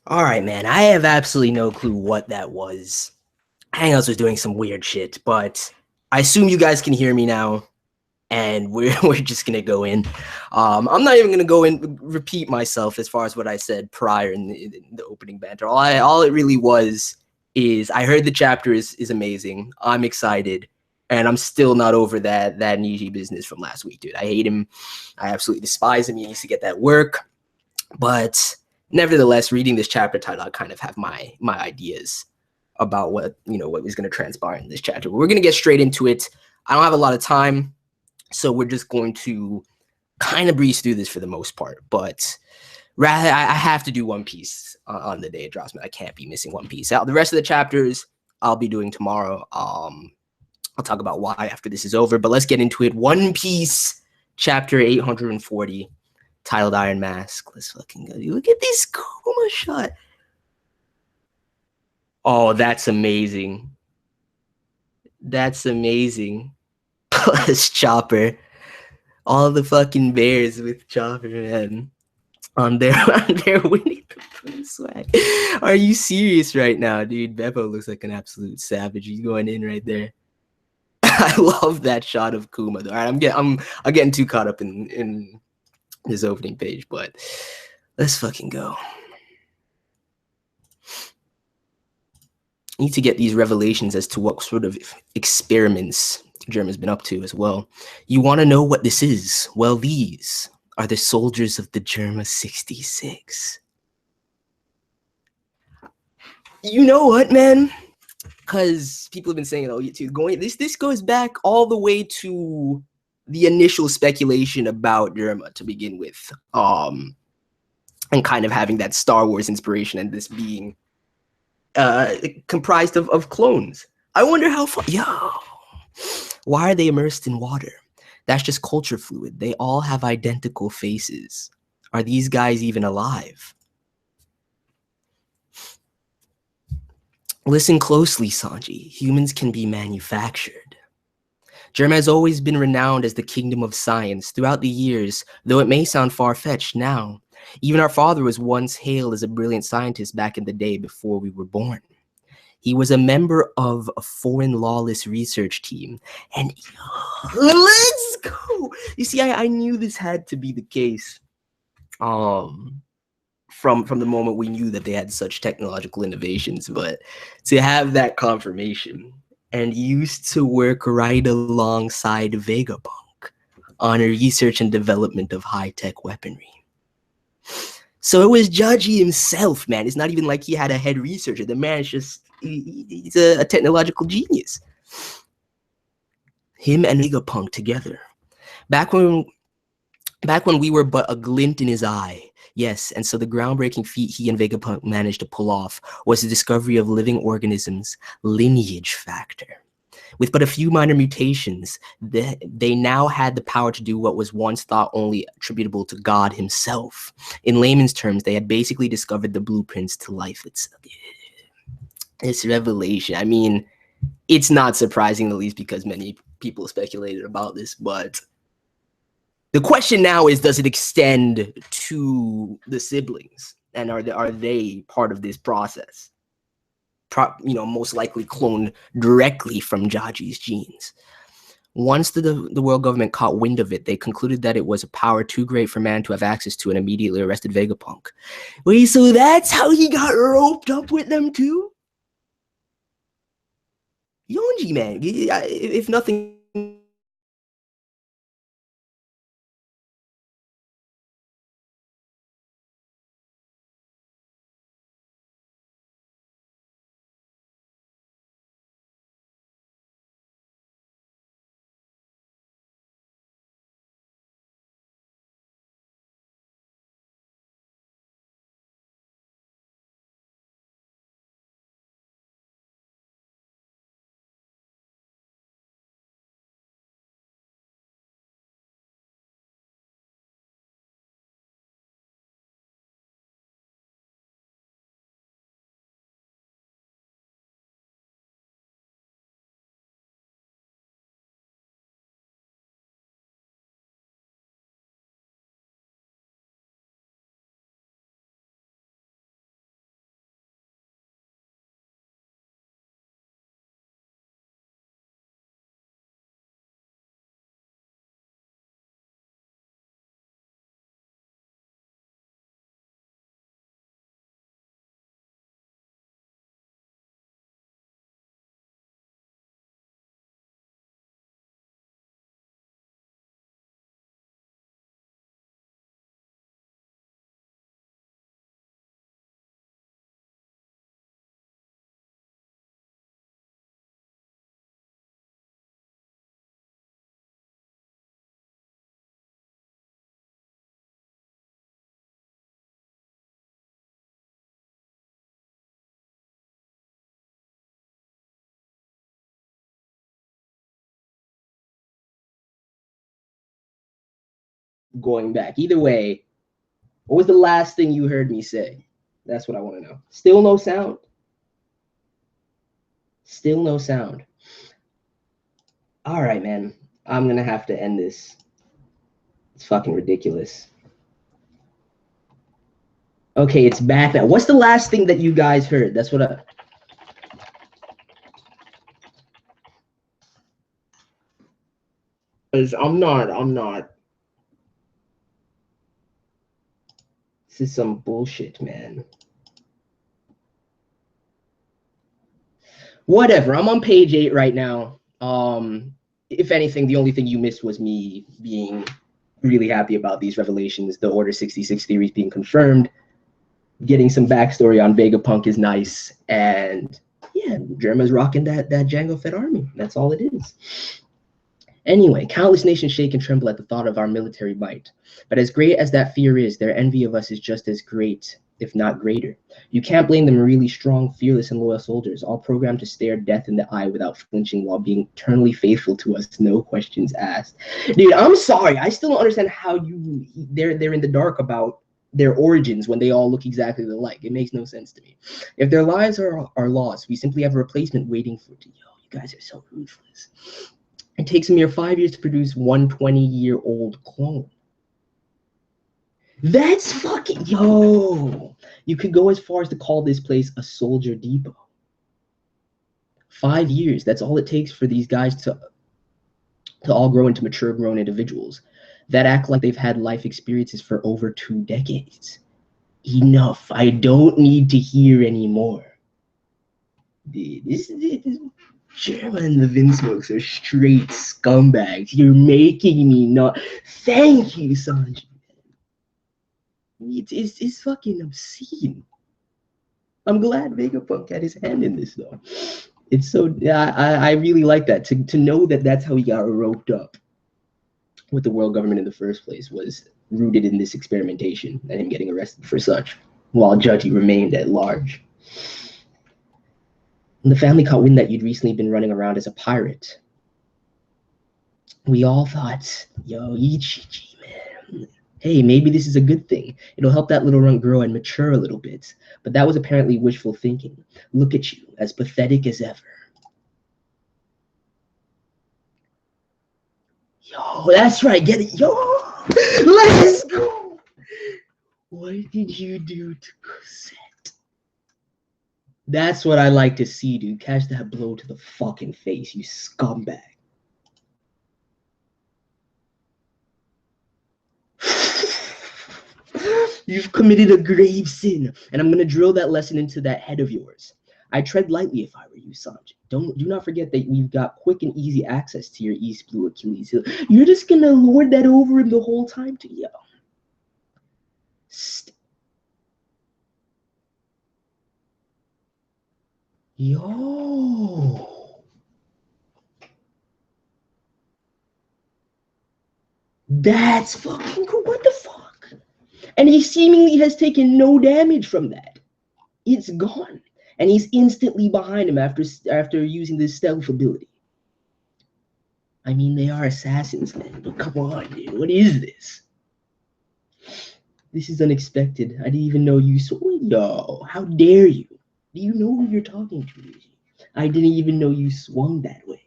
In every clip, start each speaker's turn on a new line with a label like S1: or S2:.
S1: All right, man. I have absolutely no clue what that was. Hangouts was doing some weird shit, but I assume you guys can hear me now, and we're just gonna go in. I'm not even gonna go in repeat myself as far as what I said prior in the opening banter. All it really was is I heard the chapter is amazing. I'm excited, and I'm still not over that NIJI business from last week, dude. I hate him. I absolutely despise him. He needs to get that work. But nevertheless, reading this chapter title, I kind of have my ideas about what was going to transpire in this chapter. We're going to get straight into it. I don't have a lot of time, so we're just going to kind of breeze through this for the most part. But rather, I have to do One Piece on the day it drops. Man, I can't be missing One Piece. The rest of the chapters I'll be doing tomorrow. I'll talk about why after this is over. But let's get into it. One Piece, chapter 840. Titled Iron Mask. Let's fucking go. Look at this Kuma shot. Oh, that's amazing. That's amazing. Plus Chopper. All the fucking bears with Chopper, man. On their Winnie the Pooh swag. Are you serious right now, dude? Beppo looks like an absolute savage. He's going in right there. I love that shot of Kuma. All right, I'm getting too caught up in this opening page, but let's fucking go. Need to get these revelations as to what sort of experiments Germa's been up to as well. You want to know what this is? Well, these are the soldiers of the Germa 66. You know what, man? Because people have been saying, oh, YouTube going. This goes back all the way to the initial speculation about Germa to begin with, and kind of having that Star Wars inspiration and this being comprised of clones. I wonder how far. Yo, why are they immersed in water? That's just culture fluid. They all have identical faces. Are these guys even alive? Listen closely, Sanji. Humans can be manufactured. Germa has always been renowned as the kingdom of science throughout the years, though it may sound far-fetched now. Even our father was once hailed as a brilliant scientist back in the day before we were born. He was a member of a foreign lawless research team. And let's go. You see, I knew this had to be the case. From the moment we knew that they had such technological innovations, but to have that confirmation and used to work right alongside Vegapunk on research and development of high-tech weaponry. So it was Judgy himself, man. It's not even like he had a head researcher. The man is just, he's a technological genius. Him and Vegapunk together. Back when we were but a glint in his eye. Yes, and so the groundbreaking feat he and Vegapunk managed to pull off was the discovery of living organisms' lineage factor. With but a few minor mutations, they now had the power to do what was once thought only attributable to God himself. In layman's terms, they had basically discovered the blueprints to life itself. This revelation, I mean, it's not surprising, at least because many people speculated about this, but the question now is, does it extend to the siblings? And are they part of this process? Most likely cloned directly from Jaji's genes. Once the world government caught wind of it, they concluded that it was a power too great for man to have access to and immediately arrested Vegapunk. Wait, so that's how he got roped up with them too? Yonji, man, if nothing going back. Either way, what was the last thing you heard me say? That's what I want to know. Still no sound? Still no sound. All right, man. I'm going to have to end this. It's fucking ridiculous. Okay, it's back now. What's the last thing that you guys heard? That's what I... I'm not. This is some bullshit, man. Whatever. I'm on page 8 right now. If anything, the only thing you missed was me being really happy about these revelations. The Order 66 theories being confirmed. Getting some backstory on Vegapunk is nice. And yeah, Germa's rocking that Jango Fett army. That's all it is. Anyway, countless nations shake and tremble at the thought of our military might. But as great as that fear is, their envy of us is just as great, if not greater. You can't blame them really strong, fearless, and loyal soldiers, all programmed to stare death in the eye without flinching while being eternally faithful to us, no questions asked. Dude, I'm sorry. I still don't understand how they're in the dark about their origins when they all look exactly alike. It makes no sense to me. If their lives are lost, we simply have a replacement waiting for it. Yo, you guys are so ruthless. It takes a mere 5 years to produce one 20-year-old clone. That's fucking... Yo! You could go as far as to call this place a soldier depot. 5 years. That's all it takes for these guys to all grow into mature, grown individuals that act like they've had life experiences for over 2 decades. Enough. I don't need to hear anymore. Dude, this Germa and the Vinsmokes are straight scumbags. You're making me not... Thank you, Sanji. It's fucking obscene. I'm glad Vegapunk had his hand in this, though. It's so... I really like that. To know that that's how he got roped up with the world government in the first place was rooted in this experimentation and him getting arrested for such, while Judgy remained at large. When the family caught wind that you'd recently been running around as a pirate, we all thought, yo, Ichiji, man, hey, maybe this is a good thing. It'll help that little runt grow and mature a little bit. But that was apparently wishful thinking. Look at you, as pathetic as ever. Yo, that's right, get it. Yo, let's go. What did you do to Cosette? That's what I like to see, dude. Catch that blow to the fucking face, you scumbag. You've committed a grave sin, and I'm going to drill that lesson into that head of yours. I tread lightly if I were you, Sanji. Do not forget that we've got quick and easy access to your East Blue Achilles heel. You're just going to lord that over him the whole time to yo. Yo. That's fucking cool. What the fuck? And he seemingly has taken no damage from that. It's gone. And he's instantly behind him after using this stealth ability. I mean, they are assassins, man. But come on, dude. What is this? This is unexpected. I didn't even know you saw... Yo, how dare you? Do you know who you're talking to? I didn't even know you swung that way.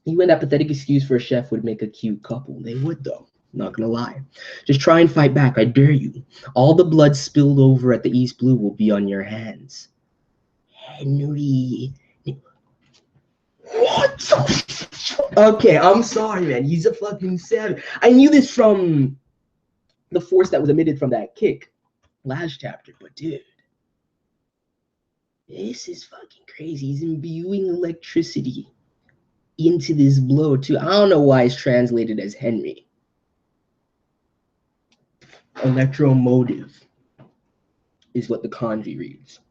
S1: Even that pathetic excuse for a chef would make a cute couple. They would, though. Not gonna lie. Just try and fight back. I dare you. All the blood spilled over at the East Blue will be on your hands. Henry. What? Okay, I'm sorry, man. He's a fucking savage. I knew this from the force that was emitted from that kick last chapter, but dude. This is fucking crazy. He's imbuing electricity into this blow, too. I don't know why it's translated as Henry. Electromotive is what the kanji reads.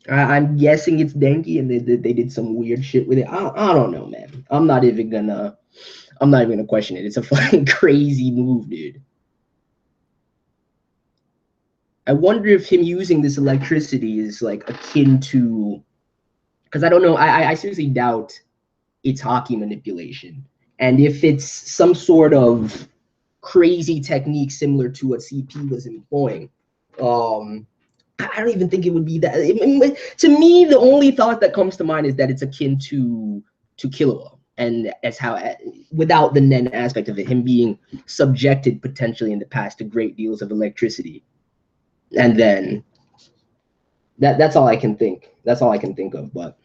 S1: I'm guessing it's Denki, and they did some weird shit with it. I don't know, man. I'm not even gonna question it. It's a fucking crazy move, dude. I wonder if him using this electricity is like akin to, because I don't know. I seriously doubt it's hockey manipulation. And if it's some sort of crazy technique similar to what CP was employing, I don't even think it would be that. To me, the only thought that comes to mind is that it's akin to Killua, and as how, without the Nen aspect of it, him being subjected potentially in the past to great deals of electricity, and then that's all I can think. That's all I can think of. But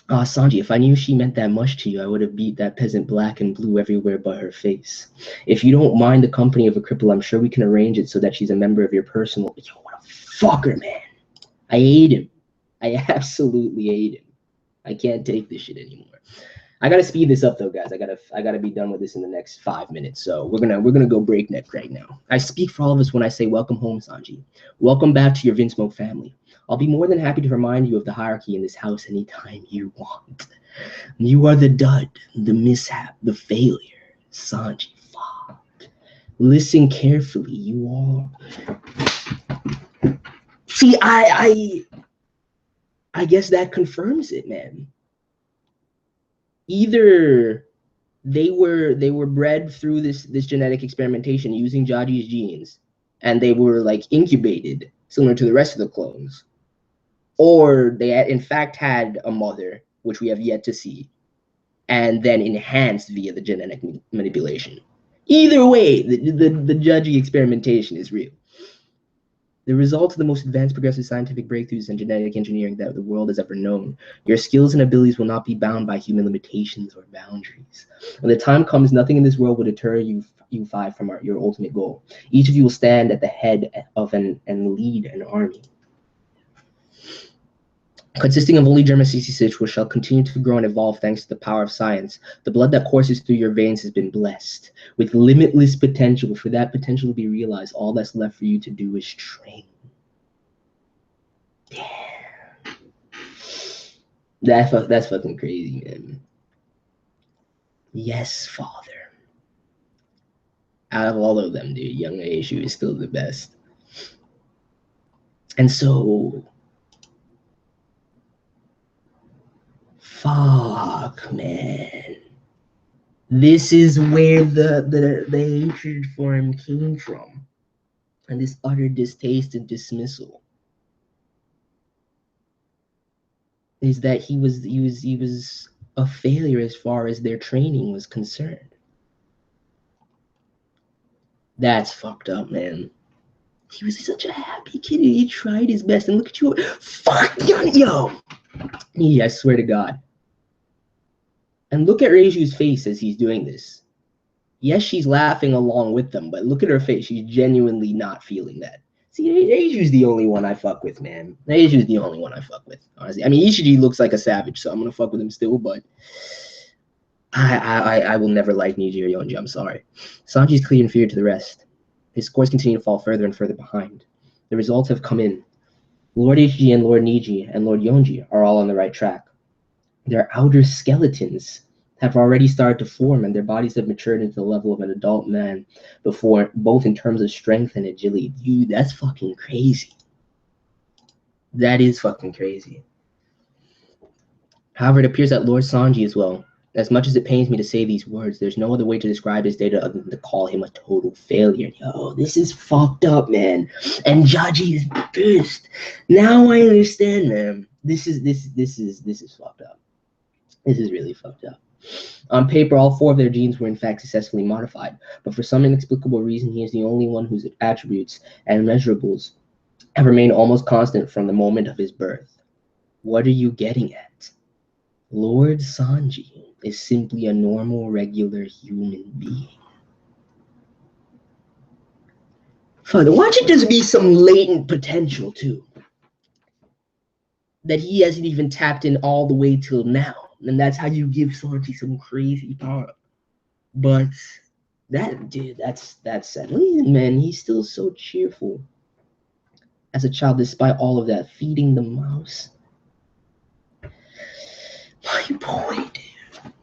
S1: Sanji, if I knew she meant that much to you, I would have beat that peasant black and blue everywhere but her face. If you don't mind the company of a cripple, I'm sure we can arrange it so that she's a member of your personal. Yo, what a fucker, man! I hate him. I absolutely hate him. I can't take this shit anymore. I gotta speed this up though, guys. I gotta be done with this in the next 5 minutes. So we're gonna go breakneck right now. I speak for all of us when I say welcome home, Sanji. Welcome back to your Vinsmoke family. I'll be more than happy to remind you of the hierarchy in this house anytime you want. You are the dud, the mishap, the failure, Sanji. Fuck. Listen carefully. You are. See, I guess that confirms it, man. Either they were bred through this genetic experimentation using Jaji's genes, and they were like incubated similar to the rest of the clones, or they in fact had a mother, which we have yet to see, and then enhanced via the genetic manipulation. Either way, the Jaji experimentation is real. The result of the most advanced progressive scientific breakthroughs in genetic engineering that the world has ever known. Your skills and abilities will not be bound by human limitations or boundaries. When the time comes, nothing in this world will deter you five from your ultimate goal. Each of you will stand at the head of and lead an army, consisting of only German 66, which shall continue to grow and evolve thanks to the power of science. The blood that courses through your veins has been blessed with limitless potential. For that potential to be realized, all that's left for you to do is train. Damn. That's fucking crazy, man. Yes, father. Out of all of them, dude, young Aishu is still the best. And so... fuck, man. This is where the hatred for him came from, and this utter distaste and dismissal is that he was a failure as far as their training was concerned. That's fucked up, man. He was such a happy kid. He tried his best, and look at you. Fuck, yo. Yeah, I swear to God. And look at Reiju's face as he's doing this. Yes, she's laughing along with them, but look at her face. She's genuinely not feeling that. See, Reiju's the only one I fuck with, man. Reiju's the only one I fuck with, honestly. I mean, Ishiji looks like a savage, so I'm gonna fuck with him still, but I will never like NIJI or Yonji. I'm sorry. Sanji's clear inferior to the rest. His scores continue to fall further and further behind. The results have come in. Lord HG and Lord NIJI and Lord Yonji are all on the right track. Their outer skeletons have already started to form, and their bodies have matured into the level of an adult man before, both in terms of strength and agility. Dude, that's fucking crazy. That is fucking crazy. However, it appears that Lord Sanji as well. As much as it pains me to say these words, there's no other way to describe his data other than to call him a total failure. Yo, this is fucked up, man. And Jaji is pissed. Now I understand, man. This is fucked up. This is really fucked up. On paper, all 4 of their genes were in fact successfully modified, but for some inexplicable reason, he is the only one whose attributes and measurables have remained almost constant from the moment of his birth. What are you getting at? Lord Sanji is simply a normal, regular human being. Father, why don't you just be some latent potential, too? That he hasn't even tapped in all the way till now. And that's how you give Sanji some crazy power. But that dude, that's sad. Man, he's still so cheerful as a child, despite all of that. Feeding the mouse. My boy, dude.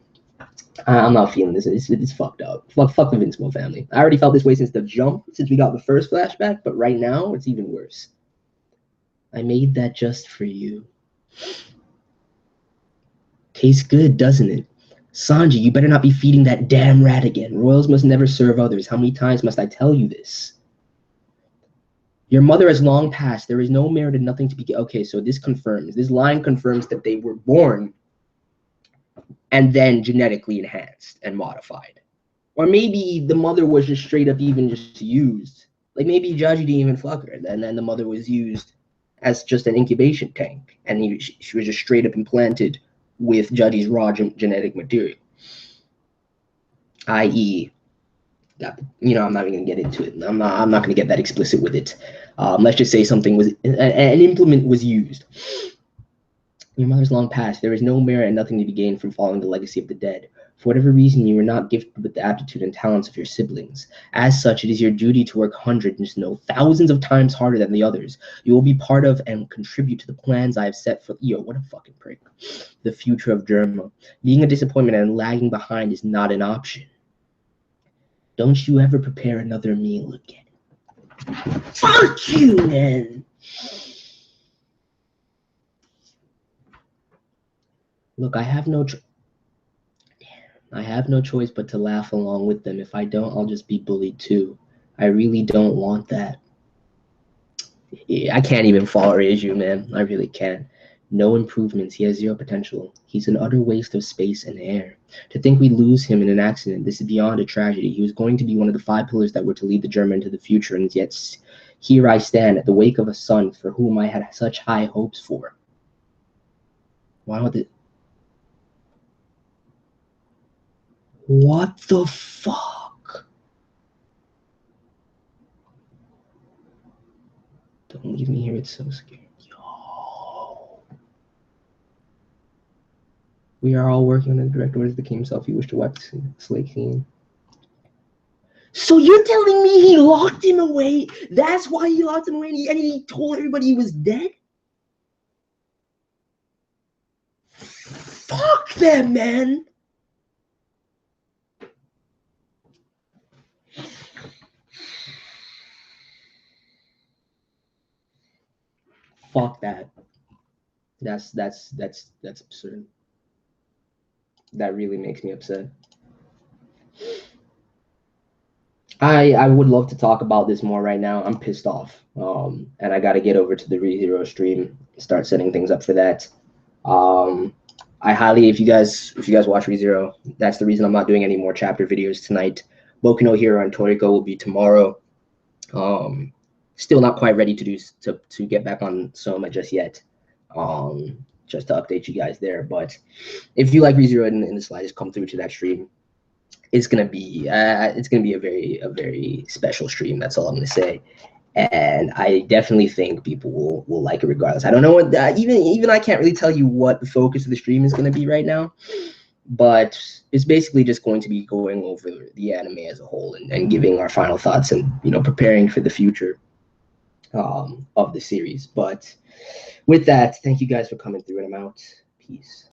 S1: I'm not feeling this. It's fucked up. Fuck the Vinsmoke family. I already felt this way since the jump, since we got the first flashback, but right now it's even worse. I made that just for you. Tastes good, doesn't it? Sanji, you better not be feeding that damn rat again. Royals must never serve others. How many times must I tell you this? Your mother has long passed. There is no merit and nothing to be. Okay, so this line confirms that they were born and then genetically enhanced and modified. Or maybe the mother was just straight up even just used. Like maybe Jaji didn't even fuck her, and then the mother was used as just an incubation tank, and she was just straight up implanted with Jaji's raw genetic material. I.e., that, I'm not even gonna get into it. I'm not gonna get that explicit with it. Let's just say something was an implement was used. Your mother's long passed. There is no merit and nothing to be gained from following the legacy of the dead. For whatever reason, you were not gifted with the aptitude and talents of your siblings. As such, it is your duty to work hundreds, no, thousands of times harder than the others. You will be part of and contribute to the plans I have set for. What a fucking prick. The future of Germa. Being a disappointment and lagging behind is not an option. Don't you ever prepare another meal again. Fuck you, man. Look, I have no choice but to laugh along with them. If I don't, I'll just be bullied too. I really don't want that. I can't even fault Reiju, man. I really can't. No improvements. He has zero potential. He's an utter waste of space and air. To think we'd lose him in an accident, this is beyond a tragedy. He was going to be one of the 5 pillars that were to lead the Germa into the future, and yet here I stand at the wake of a son for whom I had such high hopes for. Why would it? What the fuck? Don't leave me here, it's so scary. Yo. We are all working on the direct orders of the king himself. He wished to wipe the slate clean. So you're telling me he locked him away? That's why he locked him away and he told everybody he was dead? Fuck them, man. Fuck that. That's absurd. That really makes me upset. I would love to talk about this more right now. I'm pissed off. And I got to get over to the ReZero stream, start setting things up for that. I highly, if you guys watch ReZero, that's the reason I'm not doing any more chapter videos tonight. Boku no Hero and Toriko will be tomorrow. Still not quite ready to get back on Soma just yet. Just to update you guys there. But if you like ReZero in the slightest, come through to that stream. It's gonna be a very special stream. That's all I'm gonna say. And I definitely think people will like it regardless. I don't know what even I can't really tell you what the focus of the stream is going to be right now, but it's basically just going to be going over the anime as a whole and giving our final thoughts and preparing for the future of the series. But with that, thank you guys for coming through, and I'm out. Peace.